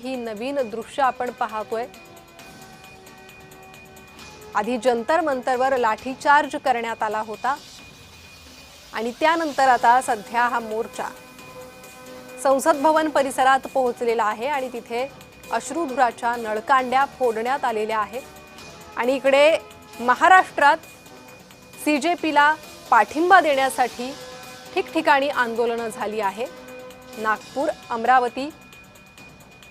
ही नवीन दृश्य आपण पाहतोय। आधी जंतर मंतरवर लाठीचार्ज करण्यात आला होता आणि त्यानंतर आता सध्या हा मोर्चा संसद भवन परिसरात पोहोचलेला आहे आणि तिथे अश्रुधुराच्या नळकांड्या फोडण्यात आलेल्या आहेत। आणि इकडे महाराष्ट्रात सीजेपीला पाठिंबा देण्यासाठी ठिकठिकाणी आंदोलनं झाली आहे। नागपूर, अमरावती,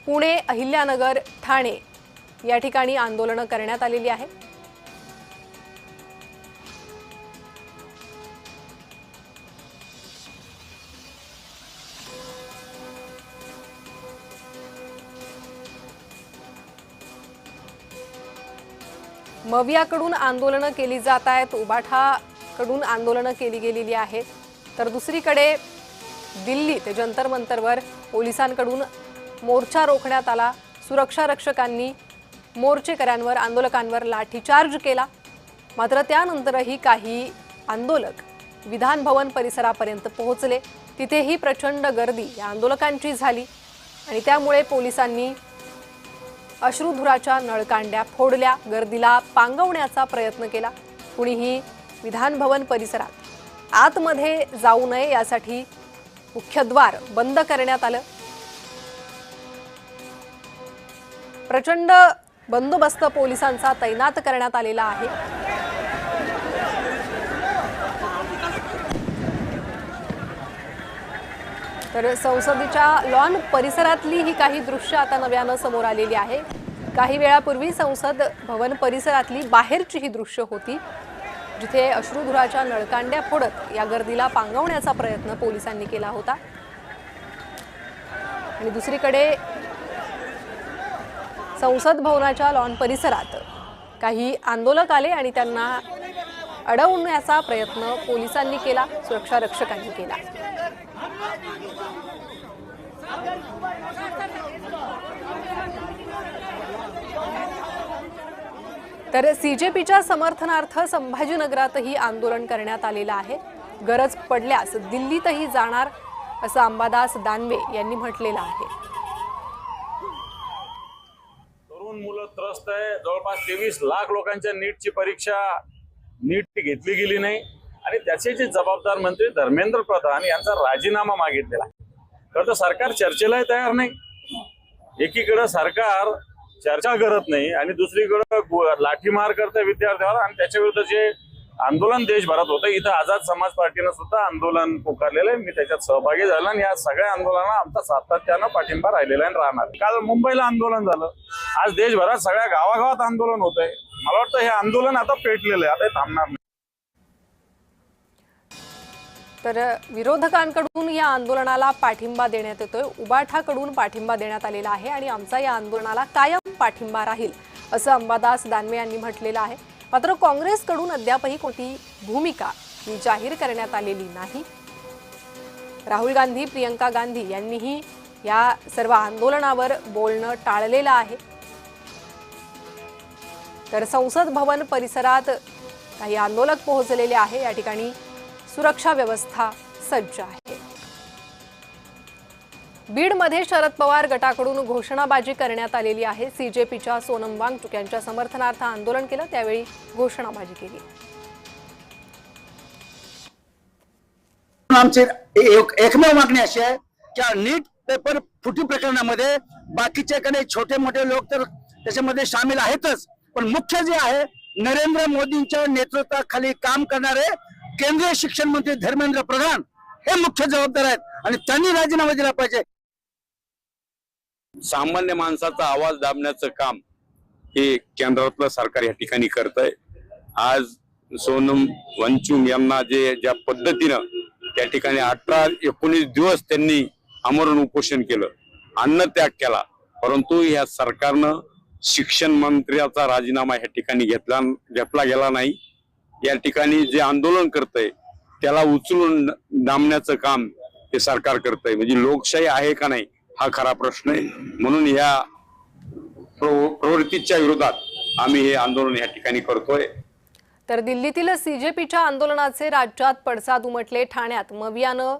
पुणे, अहिल्यानगर, ठाणे या ठिकाणी आंदोलनं करण्यात आलेली आहे। मवियाकडून आंदोलनं केली जात आहेत, उबाठाकडून आंदोलनं केली गेलेली आहेत, तर दुसरीकडे दिल्ली ते जंतर मंतरवर पोलिसांकडून मोर्चा रोखण्यात आला। सुरक्षा रक्षकांनी मोर्चेकऱ्यांवर, आंदोलकांवर लाठीचार्ज केला। मात्र त्यानंतरही काही आंदोलक विधान भवन परिसरापर्यंत पोहोचले। तिथेही प्रचंड गर्दी या आंदोलकांची झाली आणि त्यामुळे पोलिसांनी अश्रुधुराच्या नळकांड्या फोडल्या, गर्दीला पांगवण्याचा प्रयत्न केला। कुणीही विधान भवन परिसरात आतमध्ये जाऊ नये यासाठी मुख्यद्वार बंद करण्यात आलं। प्रचंड बंदोबस्त पोलिसांचा तैनात करण्यात आलेला आहे। तर संसदेच्या लॉन परिसरातली ही काही दृश्य आता नव्यानं समोर आलेली आहे। काही वेळापूर्वी संसद भवन परिसरातली बाहेरची ही दृश्य होती, जिथे अश्रुधुराच्या नळकांड्या फोडत या गर्दीला पांगवण्याचा प्रयत्न पोलिसांनी केला होता। आणि दुसरीकडे संसद भवनाच्या लॉन परिसरात काही आंदोलक आले आणि त्यांना अडवण्याचा प्रयत्न पोलिसांनी केला, सुरक्षा रक्षकांनी केला। तर सीजेपीच्या समर्थनार्थ संभाजीनगरातही आंदोलन करण्यात आलेलं आहे। गरज पडल्यास दिल्लीतही जाणार असं अंबादास दानवे यांनी म्हटलेलं आहे। तरुण मुलं त्रस्त आहे। जवळपास 23 लाख लोकांच्या नीटची परीक्षा नीट घेतली गेली नाही आणि त्याचे जे जबाबदार मंत्री धर्मेंद्र प्रधान यांचा राजीनामा मागितलेला आहे। खरं तर सरकार चर्चेलाही तयार नाही। एकीकडे सरकार चर्चा करत नाही आणि दुसरीकडे लाठीमार करते विद्यार्थ्यांवर आणि त्याच्या विरुद्ध जे आंदोलन देशभरात होतं, इथं आझाद समाज पार्टीनं सुद्धा आंदोलन पुकारलेलं आहे। मी त्याच्यात सहभागी झालो आणि या सगळ्या आंदोलनाला आमचा सातत्यानं पाठिंबा राहिलेला आहे, राहणार। काल मुंबईला आंदोलन झालं, आज देशभरात सगळ्या गावागावात आंदोलन होत आहे। मला वाटतं हे आंदोलन आता पेटलेलं आहे, आता हे थांबणार नाही। तर विरोधकांकडून या आंदोलनाला पाठिंबा देण्यात येतोय, उबाठाकडून पाठिंबा देण्यात आलेला आहे आणि आमचा या आंदोलनाला कायम पाठिंबा राहील असं अंबादास दानवे यांनी म्हटलेलं आहे। मात्र काँग्रेसकडून अद्यापही कोणती भूमिका ही जाहीर करण्यात आलेली नाही। राहुल गांधी, प्रियंका गांधी यांनीही या सर्व आंदोलनावर बोलणं टाळलेलं आहे। तर संसद भवन परिसरात काही आंदोलक पोहोचलेले आहे। या ठिकाणी सुरक्षा व्यवस्था सज्ज आहे। बीडमध्ये शरद पवार गटाकडून घोषणाबाजी करण्यात आलेली आहे। सीजेपीच्या सोनम वांगचुक यांच्या समर्थनार्थ आंदोलन केलं, त्यावेळी घोषणाबाजी केली। आमची एकमेव मागणी अशी आहे की नीट पेपर फुटी प्रकरणामध्ये बाकीचे काही छोटे मोठे लोक तर त्याच्यामध्ये सामील आहेतच, पण मुख्य जे आहे नरेंद्र मोदींच्या नेतृत्वाखाली काम करणारे केंद्रीय शिक्षण मंत्री धर्मेंद्र प्रधान हे मुख्य जबाबदार आहेत आणि त्यांनी राजीनामा दिला पाहिजे। सामान्य माणसाचा आवाज दाबण्याचं काम हे केंद्रातलं सरकार या ठिकाणी करतंय। आज सोनम वांगचुक यांना ज्या पद्धतीनं त्या ठिकाणी 18-19 दिवस त्यांनी आमरण उपोषण केलं, अन्नत्याग केला, परंतु या सरकारनं शिक्षण मंत्र्याचा राजीनामा या ठिकाणी घेतला गेला नाही। या ठिकाणी जे आंदोलन करतंय त्याला उचलून दामण्याचं काम हे सरकार करतंय। म्हणजे लोकशाही आहे का नाही हा खरा प्रश्न आहे। म्हणून या प्रवृत्तीच्या विरोधात आम्ही हे आंदोलन या ठिकाणी करतोय। तर दिल्लीतील सीजेपीच्या आंदोलनाचे राज्यात पडसाद उमटले। ठाण्यात मवियानं